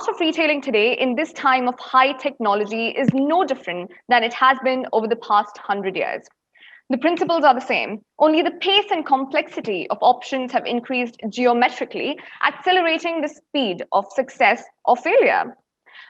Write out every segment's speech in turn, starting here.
art of retailing today in this time of high technology is no different than it has been over the past 100 years. The principles are the same, only the pace and complexity of options have increased geometrically, accelerating the speed of success or failure.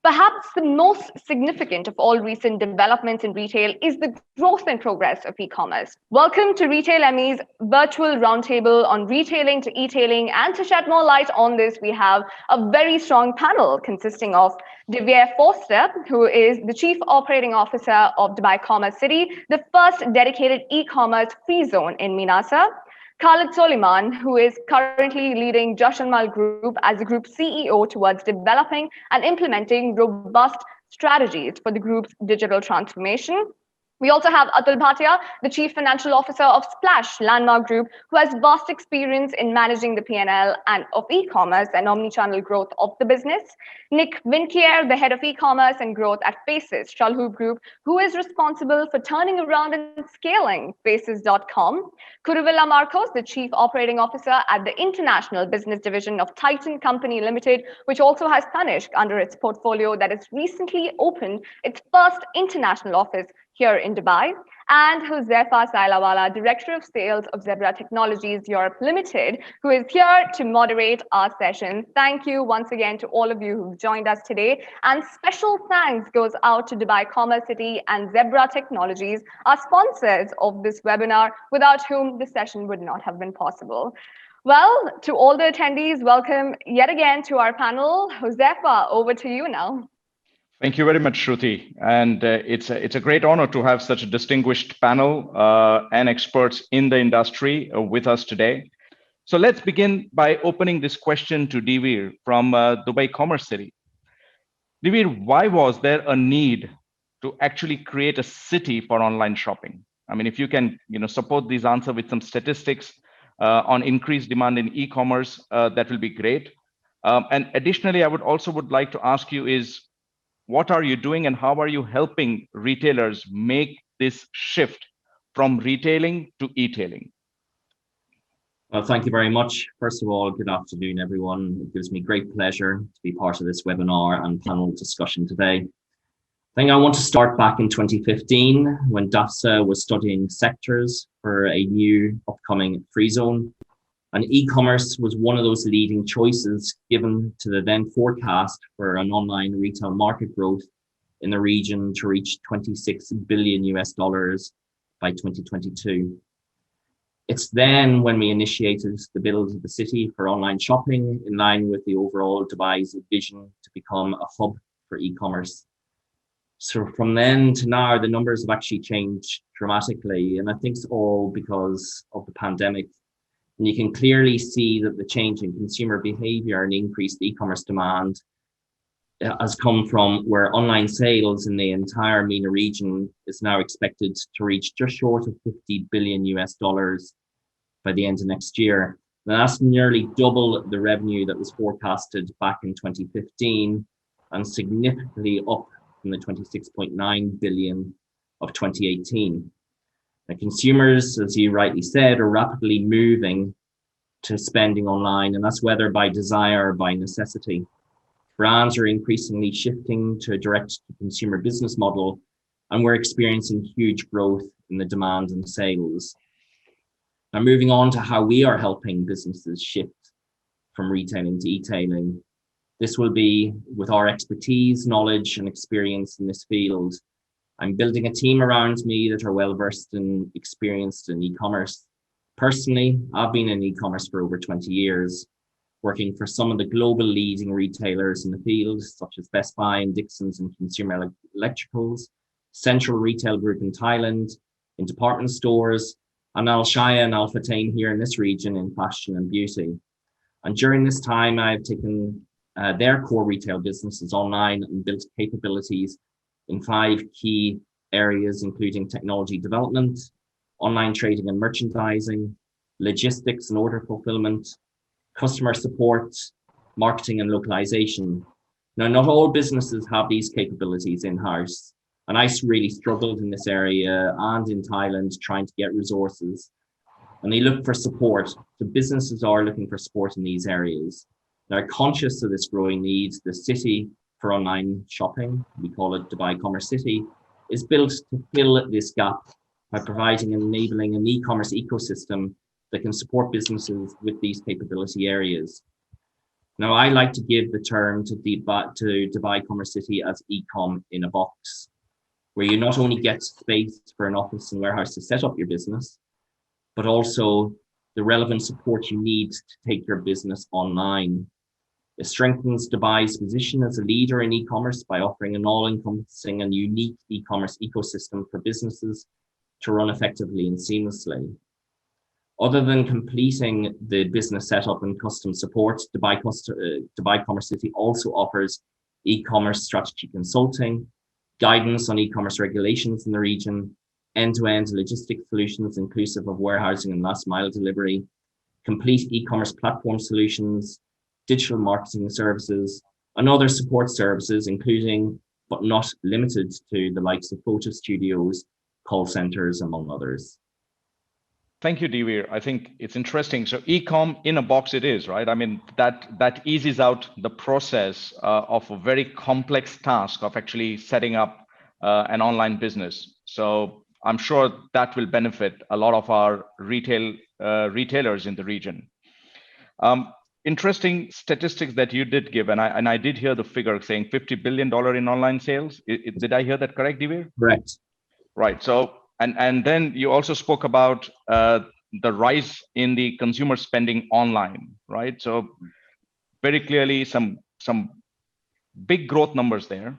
Perhaps the most significant of all recent developments in retail is the growth and progress of e-commerce. Welcome to Retail ME's virtual roundtable on retailing to e-tailing, and to shed more light on this, we have a very strong panel consisting of Divya Forster, who is the Chief Operating Officer of Dubai Commerce City, the first dedicated e-commerce free zone in Minasa. Khalid Soliman, who is currently leading Jashanmal Group as the group CEO towards developing and implementing robust strategies for the group's digital transformation. We also have Atul Bhatia, the Chief Financial Officer of Splash Landmark Group, who has vast experience in managing the P&L and of e-commerce and omnichannel growth of the business. Nick Winkier, the Head of E-commerce and Growth at Faces Shalhoub Group, who is responsible for turning around and scaling Faces.com. Kuruvilla Marcos, the Chief Operating Officer at the International Business Division of Titan Company Limited, which also has Tanishq under its portfolio that has recently opened its first international office here in Dubai, and Josefa Sailawala, Director of Sales of Zebra Technologies Europe Limited, who is here to moderate our session. Thank you once again to all of you who've joined us today, and special thanks goes out to Dubai Commerce City and Zebra Technologies, our sponsors of this webinar, without whom this session would not have been possible. Well, to all the attendees, welcome yet again to our panel. Josefa, over to you now. Thank you very much, Shruti. And it's a great honor to have such a distinguished panel and experts in the industry with us today. So let's begin by opening this question to Divir from Dubai Commerce City. Divir, why was there a need to actually create a city for online shopping? I mean, if you can support this answer with some statistics on increased demand in e-commerce, that will be great. And additionally, I would like to ask you is, what are you doing and how are you helping retailers make this shift from retailing to e-tailing? Well, thank you very much. First of all, good afternoon, everyone. It gives me great pleasure to be part of this webinar and panel discussion today. I think I want to start back in 2015 when DAFSA was studying sectors for a new upcoming free zone. And e-commerce was one of those leading choices given to the then forecast for an online retail market growth in the region to reach $26 billion by 2022. It's then when we initiated the build of the city for online shopping in line with the overall Dubai's vision to become a hub for e-commerce. So from then to now, the numbers have actually changed dramatically. And I think it's all because of the pandemic. And you can clearly see that the change in consumer behavior and increased e-commerce demand has come from where online sales in the entire MENA region is now expected to reach just short of $50 billion by the end of next year. Now that's nearly double the revenue that was forecasted back in 2015 and significantly up from the 26.9 billion of 2018. Now, consumers, as you rightly said, are rapidly moving to spending online, and that's whether by desire or by necessity. Brands are increasingly shifting to a direct-to-consumer business model, and we're experiencing huge growth in the demand and sales. Now, moving on to how we are helping businesses shift from retailing to e-tailing. This will be with our expertise, knowledge, and experience in this field. I'm building a team around me that are well-versed and experienced in e-commerce. Personally, I've been in e-commerce for over 20 years, working for some of the global leading retailers in the field, such as Best Buy and Dixons in consumer electricals, Central Retail Group in Thailand, in department stores, and Al Shaya and Al Fatain here in this region in fashion and beauty. And during this time, I've taken their core retail businesses online and built capabilities in 5 key areas, including technology development, online trading and merchandising, logistics and order fulfillment, customer support, marketing and localization. Now, not all businesses have these capabilities in-house, and I really struggled in this area and in Thailand trying to get resources, and they look for support. So businesses are looking for support in these areas. Now, conscious of this growing need, the city for online shopping, we call it Dubai Commerce City, is built to fill this gap by providing and enabling an e-commerce ecosystem that can support businesses with these capability areas. Now, I like to give the term to Dubai Commerce City as e-com in a box, where you not only get space for an office and warehouse to set up your business, but also the relevant support you need to take your business online. It strengthens Dubai's position as a leader in e-commerce by offering an all-encompassing and unique e-commerce ecosystem for businesses to run effectively and seamlessly. Other than completing the business setup and custom support, Dubai Commerce City also offers e-commerce strategy consulting, guidance on e-commerce regulations in the region, end-to-end logistic solutions inclusive of warehousing and last mile delivery, complete e-commerce platform solutions, digital marketing services, and other support services, including but not limited to the likes of photo studios, call centers, among others. Thank you, Divir. I think it's interesting. So e-com in a box it is, right? I mean, that eases out the process of a very complex task of actually setting up an online business. So I'm sure that will benefit a lot of our retailers in the region. Interesting statistics that you did give, and I did hear the figure saying $50 billion in online sales. Did I hear that correct, Divir? Correct. Right. So, and then you also spoke about the rise in the consumer spending online, right? So very clearly some big growth numbers there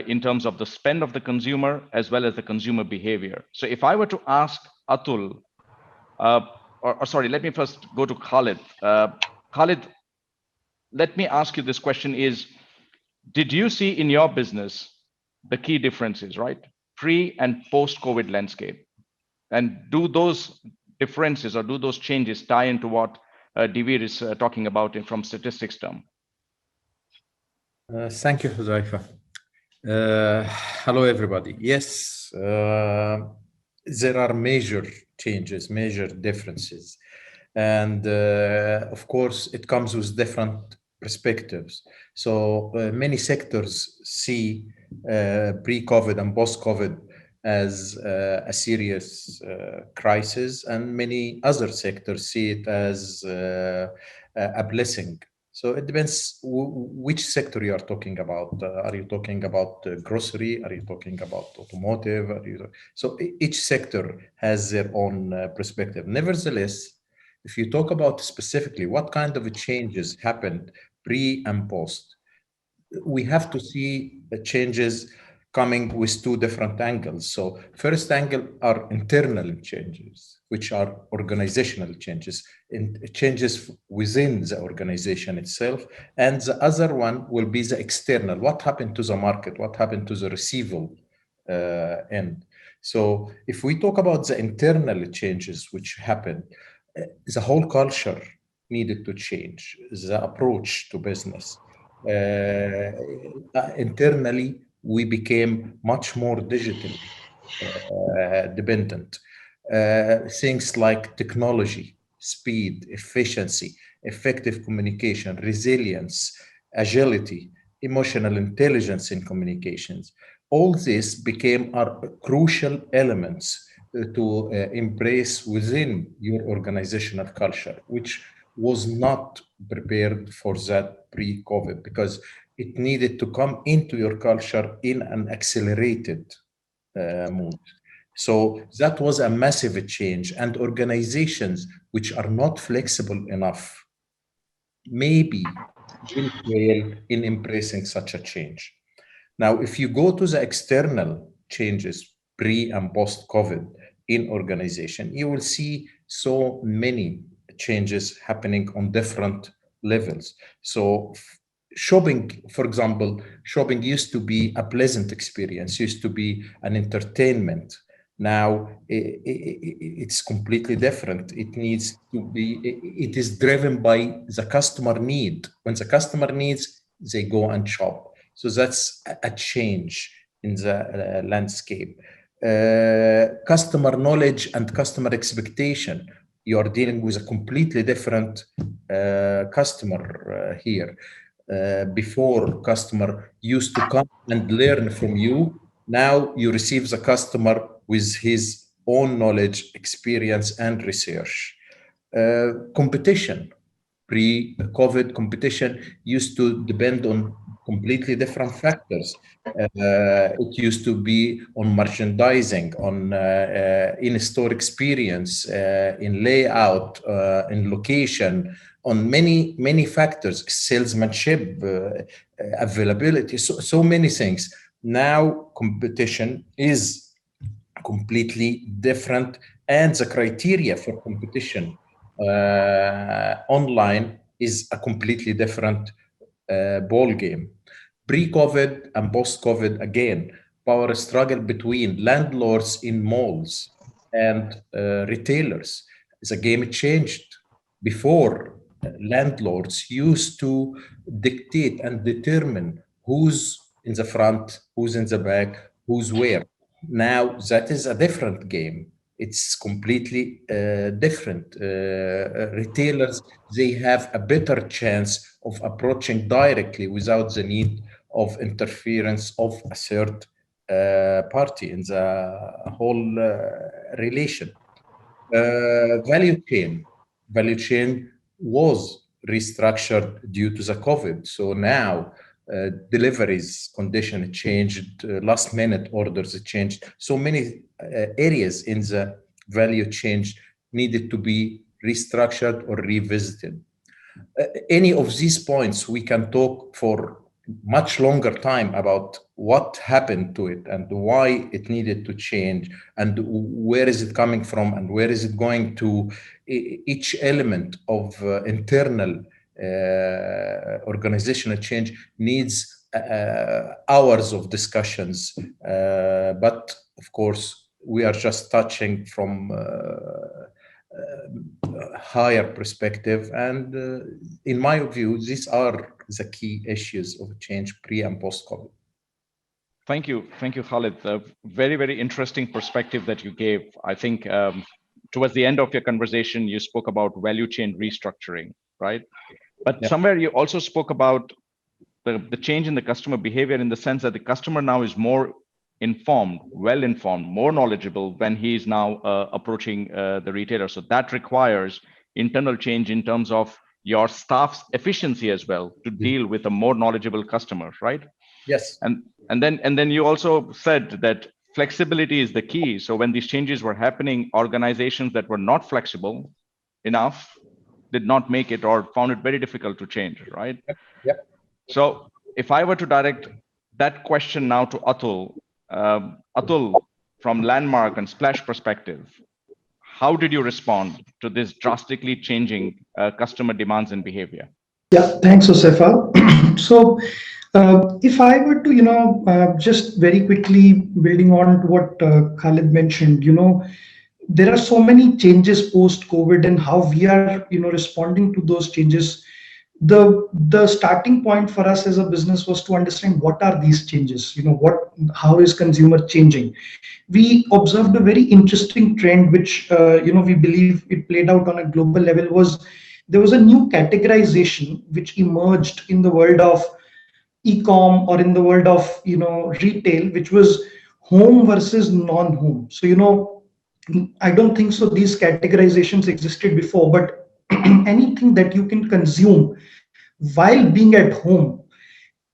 in terms of the spend of the consumer as well as the consumer behavior. So if I were to ask Atul, or sorry, let me first go to Khalid. Khalid, let me ask you this question is, did you see in your business the key differences, right? Pre and post-COVID landscape? And do those differences or do those changes tie into what Divir is talking about from statistics term? Thank you, Huzaifa. Hello, everybody. Yes, there are major changes, major differences. And of course, it comes with different perspectives. So many sectors see pre-COVID and post-COVID as a serious crisis, and many other sectors see it as a blessing. So it depends which sector you are talking about. Are you talking about grocery? Are you talking about automotive? So each sector has their own perspective. Nevertheless, if you talk about specifically what kind of changes happened pre and post, we have to see the changes coming with two different angles. So first angle are internal changes, which are organizational changes, and changes within the organization itself. And the other one will be the external. What happened to the market? What happened to the receivable end? So if we talk about the internal changes which happened, the whole culture needed to change, the approach to business. Internally, we became much more digital dependent. Things like technology, speed, efficiency, effective communication, resilience, agility, emotional intelligence in communications. All this became our crucial elements to embrace within your organizational culture, which was not prepared for that pre-COVID, because it needed to come into your culture in an accelerated mode. So that was a massive change, and organizations which are not flexible enough maybe will fail in embracing such a change. Now, if you go to the external changes pre and post-COVID in organization, you will see so many changes happening on different levels. So shopping, for example, shopping used to be a pleasant experience, used to be an entertainment. Now it's completely different. It needs to be, it is driven by the customer need. When the customer needs, they go and shop. So that's a change in the landscape. Customer knowledge and customer expectation You are dealing with a completely different customer here. Before, customer used to come and learn from you. Now you receive the customer with his own knowledge, experience, and research. Competition, pre-COVID competition used to depend on completely different factors. It used to be on merchandising, on in-store experience, in layout, in location, on many factors, salesmanship, availability, so many things. Now competition is completely different, and the criteria for competition online is a completely different ball game. Pre-COVID and post-COVID, again, power struggle between landlords in malls and retailers. The game changed. Before, landlords used to dictate and determine who's in the front, who's in the back, who's where. Now that is a different game. It's completely different. Retailers, they have a better chance of approaching directly without the need of interference of a third party in the whole relation. Value chain was restructured due to the COVID. So now deliveries condition changed, last minute orders changed. So many areas in the value chain needed to be restructured or revisited. Any of these points, we can talk for much longer time about what happened to it and why it needed to change and where is it coming from and where is it going to. Each element of internal organizational change needs hours of discussions, but of course we are just touching from higher perspective, and in my view these are the key issues of change pre and post COVID. Thank you, Khalid. A very interesting perspective that you gave. I think towards the end of your conversation you spoke about value chain restructuring, right? But somewhere you also spoke about the change in the customer behavior, in the sense that the customer now is more informed, well-informed, more knowledgeable when he is now approaching the retailer. So that requires internal change in terms of your staff's efficiency as well to deal with a more knowledgeable customer, right? Yes. And then you also said that flexibility is the key. So when these changes were happening, organizations that were not flexible enough did not make it or found it very difficult to change, right? Yep. So if I were to direct that question now to Atul, Atul, from Landmark and Splash perspective, how did you respond to this drastically changing customer demands and behavior? Yeah, thanks, Josefa. So, if I were to, just very quickly building on to what Khalid mentioned, there are so many changes post-COVID, and how we are, responding to those changes. The starting point for us as a business was to understand what are these changes. How is consumer changing? We observed a very interesting trend, which we believe it played out on a global level. Was there was a new categorization which emerged in the world of e-com, or in the world of retail, which was home versus non-home. So I don't think so these categorizations existed before, but anything that you can consume while being at home,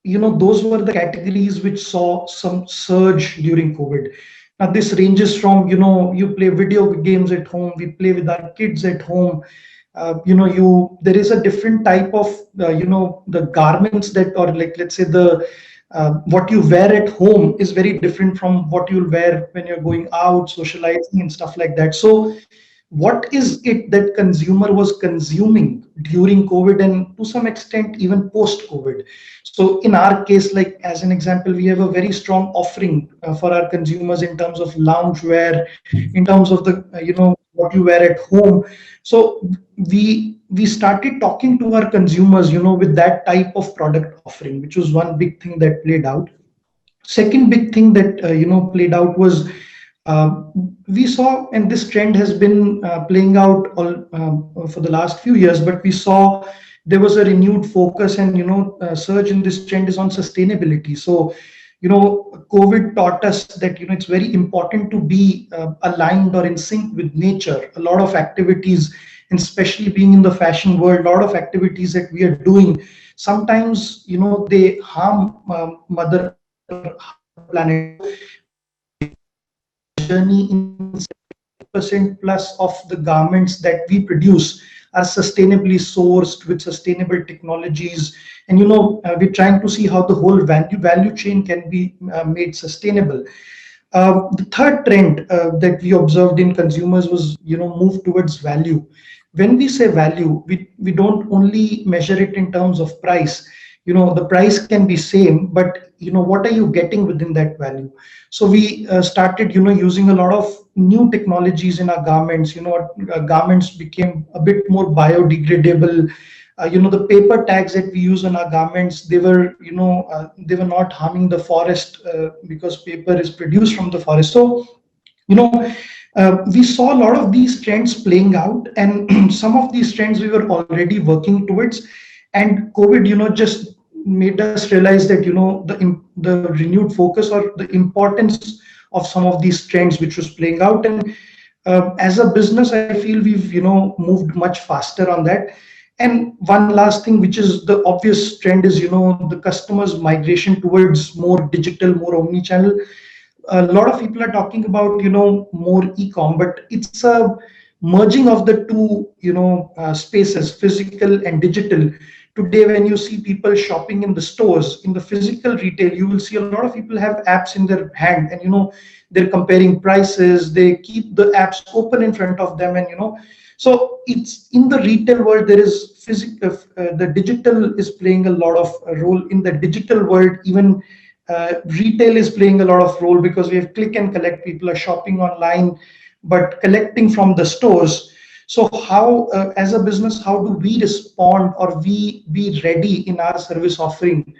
those were the categories which saw some surge during COVID. Now this ranges from, you play video games at home, we play with our kids at home. There is a different type of the garments that, or like, let's say the what you wear at home is very different from what you'll wear when you're going out socializing and stuff like that. So what is it that consumer was consuming during COVID, and to some extent even post COVID? So in our case, like as an example, we have a very strong offering for our consumers in terms of loungewear, in terms of the what you wear at home. So we started talking to our consumers with that type of product offering, which was one big thing that played out. Second big thing that played out was We saw, and this trend has been playing out for the last few years, but we saw there was a renewed focus and surge in this trend is on sustainability. So COVID taught us that it's very important to be aligned or in sync with nature. A lot of activities, and especially being in the fashion world, a lot of activities that we are doing sometimes they harm Mother Earth or harm the planet. Journey in 70% plus of the garments that we produce are sustainably sourced with sustainable technologies, and we're trying to see how the whole value chain can be made sustainable. The third trend that we observed in consumers was move towards value. When we say value, we don't only measure it in terms of price. The price can be same, but what are you getting within that value? So we started using a lot of new technologies in our garments. Garments became a bit more biodegradable. The paper tags that we use on our garments, they were not harming the forest because paper is produced from the forest. So we saw a lot of these trends playing out, and some of these trends we were already working towards. And COVID, just made us realize that the renewed focus or the importance of some of these trends which was playing out. And as a business, I feel we've moved much faster on that. And one last thing, which is the obvious trend, is the customers' migration towards more digital, more omni-channel. A lot of people are talking about more e-com, but it's a merging of the two spaces, physical and digital. Today, when you see people shopping in the stores, in the physical retail, you will see a lot of people have apps in their hand, and they're comparing prices. They keep the apps open in front of them, and so it's in the retail world. There is physical, the digital is playing a lot of role in the digital world. Even retail is playing a lot of role, because we have click and collect. People are shopping online but collecting from the stores. So how as a business, how do we respond, or we be ready in our service offering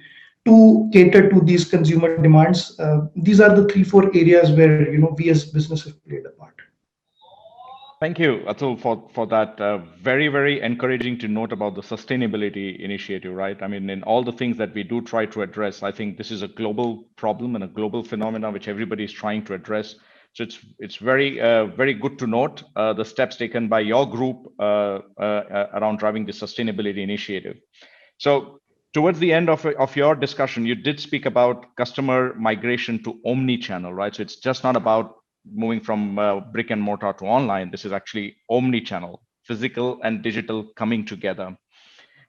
to cater to these consumer demands? These are the 3-4 areas where we as business have played a part. Thank you, Atul, for that. Very, very encouraging to note about the sustainability initiative, right? I mean, in all the things that we do try to address, I think this is a global problem and a global phenomenon which everybody is trying to address. So it's very, very good to note the steps taken by your group around driving the sustainability initiative. So towards the end of your discussion, you did speak about customer migration to omni-channel, right? So it's just not about moving from brick and mortar to online. This is actually omni-channel, physical and digital coming together.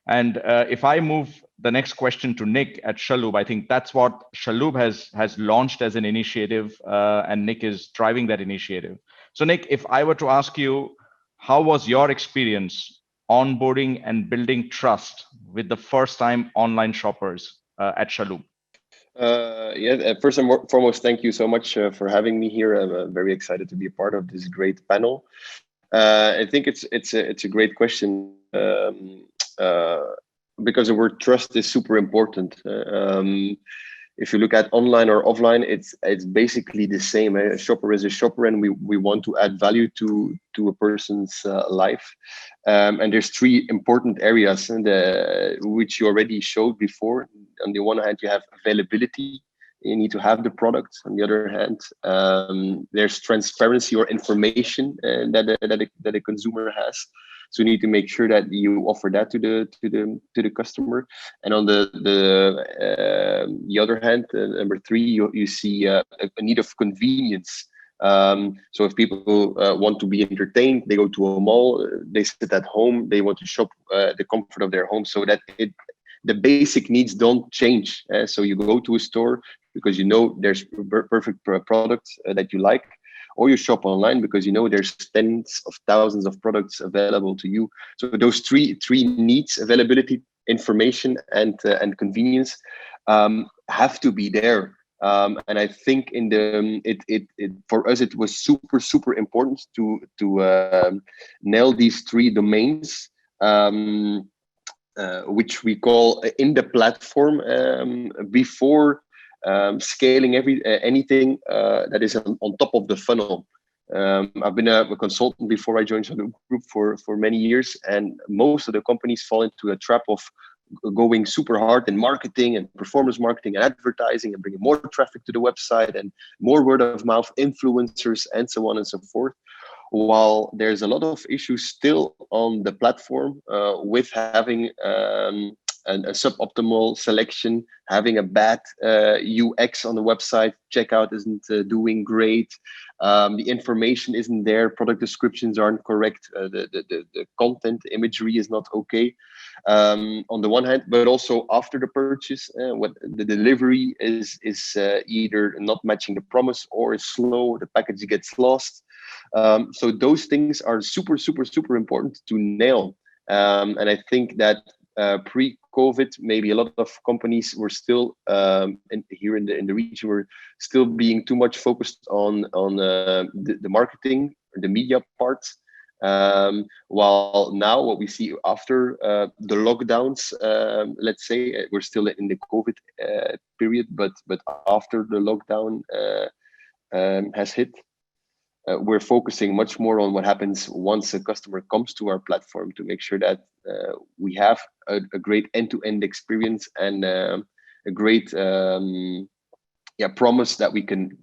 And if I move the next question to Nick at Shalhoub, I think that's what Shalhoub has launched as an initiative, and Nick is driving that initiative. So Nick, if I were to ask you, how was your experience onboarding and building trust with the first-time online shoppers at Shalhoub? First and foremost, thank you so much for having me here. I'm very excited to be a part of this great panel. I think it's a great question, because the word trust is super important. If you look at online or offline, it's basically the same. A shopper is a shopper, and we want to add value to a person's life. And there's 3 important areas, which you already showed before. On the one hand, you have availability. You need to have the product. On the other hand, there's transparency or information that a consumer has. So you need to make sure that you offer that to the customer. And on the other hand, number 3, you see a need of convenience. So if people want to be entertained, they go to a mall. They sit at home. They want to shop the comfort of their home, so that the basic needs don't change. So you go to a store because there's perfect products that you like, or you shop online because there's tens of thousands of products available to you. So those three needs: availability, information, and convenience, have to be there. And I think for us it was super important to nail these 3 domains, which we call in the platform, before scaling anything that is on top of the funnel. I've been a consultant before I joined Shadow Group for many years, and most of the companies fall into a trap of going super hard in marketing and performance marketing and advertising and bringing more traffic to the website and more word of mouth influencers and so on and so forth. While there's a lot of issues still on the platform with having a suboptimal selection, having a bad UX on the website, checkout isn't doing great, the information isn't there, product descriptions aren't correct, the content imagery is not okay on the one hand, but also after the purchase, what the delivery is either not matching the promise or is slow, the package gets lost. So those things are super important to nail. And I think that pre-COVID, maybe a lot of companies were still here in the region were still being too much focused on the marketing or the media parts. While now what we see after the lockdowns, let's say we're still in the COVID period, but after the lockdown has hit, we're focusing much more on what happens once a customer comes to our platform to make sure that we have a great end-to-end experience and a great promise that we can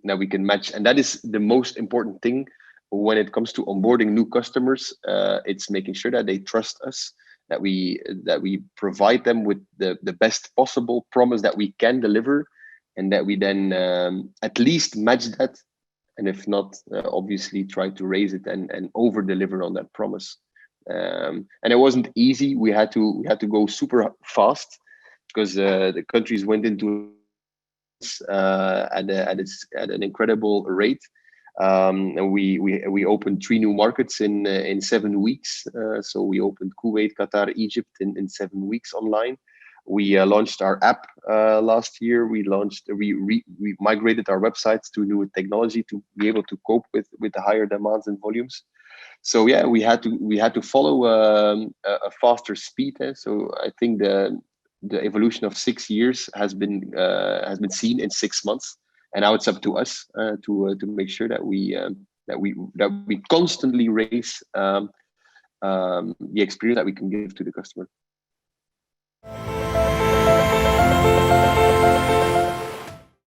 match. And that is the most important thing when it comes to onboarding new customers. It's making sure that they trust us, that we provide them with the best possible promise that we can deliver, and that we then at least match that. And if not, obviously try to raise it and over deliver on that promise. And it wasn't easy. We had to go super fast because the countries went into at an incredible rate. And we opened 3 new markets in 7 weeks. So we opened Kuwait, Qatar, Egypt in 7 weeks online. We launched our app last year. We migrated our websites to new technology to be able to cope with the higher demands and volumes. So yeah, we had to follow a faster speed. So I think the evolution of 6 years has been seen in 6 months, and now it's up to us to make sure that we constantly raise the experience that we can give to the customer.